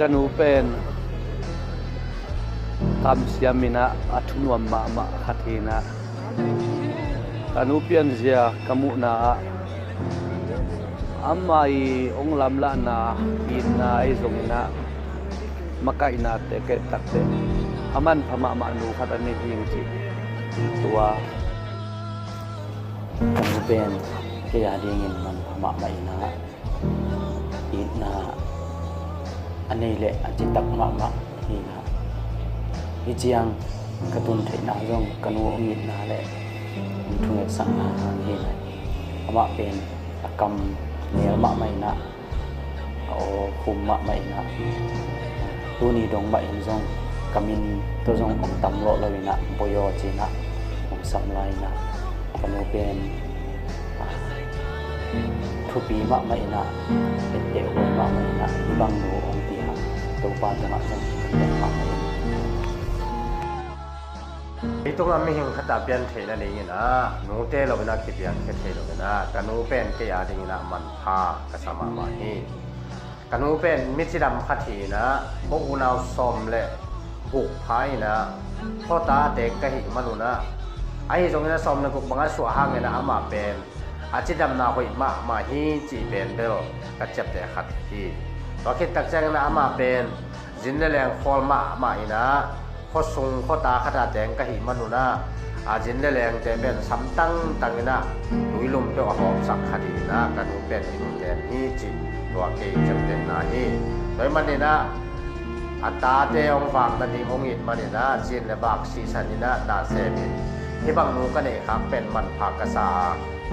กันนูเป็นคำเสียมินะอัตุนวมมาขัดเฮนะกันนูเป็นเสียกมุนาอามาอีองลำละนาอินนาไอซงนะมาไกนาเตเกตักเตอามันพม่ามานูขัดอันนี้ยิงจิตัวกันนูเป็นแกอยากได้เงินมันพม่าไม่นะอินนาอันนี้แหละอันจิตตักมากนี่นะฮิจียงกระตุ้นเทนาจงกันนูอินนาแหละมันทุ่งเอกสังหารนี่นะพม่าเป็นกรรมเนื้อมะไม่นะเอาคุมมะไม่นะตัวนี้ดงใบหินจงกำมินตัวจงองตำโลเลยนะปยอจีนะองสำลายนะกันนูเป็นทุปีมะไม่นะเป็นเด็กวัยมะไม่นะที่บางหนูองตีหะตัวปานจะมาจงเป็นมะไม่itu kami yang kata pian thela ni na no te lo na ki pian ke thelo na kanu pen ke ya ding na man pha ka sama ma hi kanu pen mi chiram khathi na bo unau som le buk phai na pho ta te ka hi manu na ai jong na som na ku banga su hang na ama pen a chidam na hoi ma hi chi pen bel ka chap te khat hi to khit tak chang na ama pen jin le leng khol ma inaข้อทรงข้อตาขนาดแดงกะหิมนุนะอาจินแรงแต่เป็นซ้ำตั้งตังนะลุยลมเจ้าหอมสักคดีนะกันนูเป็นอินเดียนี่จิตัวเกย์จำเป็นนาฮีโดยมันนี่นะอัตราเตองฝากนันดีมงิดมันนี่นะจีนและบากซีซันนี่นะนาเซบินที่บางนูกันเองครับเป็นมันผักกษา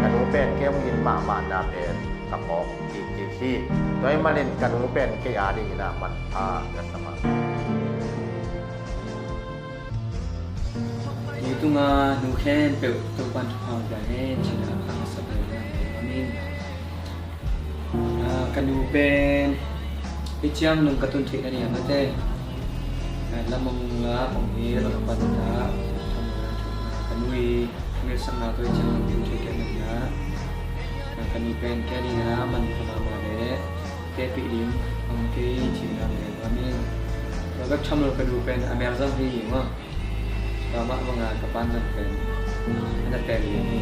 กันนูเป็นเกี่ยวงินมานาเป็นกระบอกกีที่โดยมันนี่กันนูเป็นเกียร์ดีนะมันพากษาitu nga nuken pe to ban thang da he china ang sa pe amin kanu pen ichiam nung katun thei na ni amate lamong la pong hi la ban da kanui ngel sang na to ichiam nung thei ke na kanu pen ke ni na man phama ma le ke pi lim ang ke china le amin la cham lo kanu pen amerzam hi ma tama mga kapandan pen ada peri ini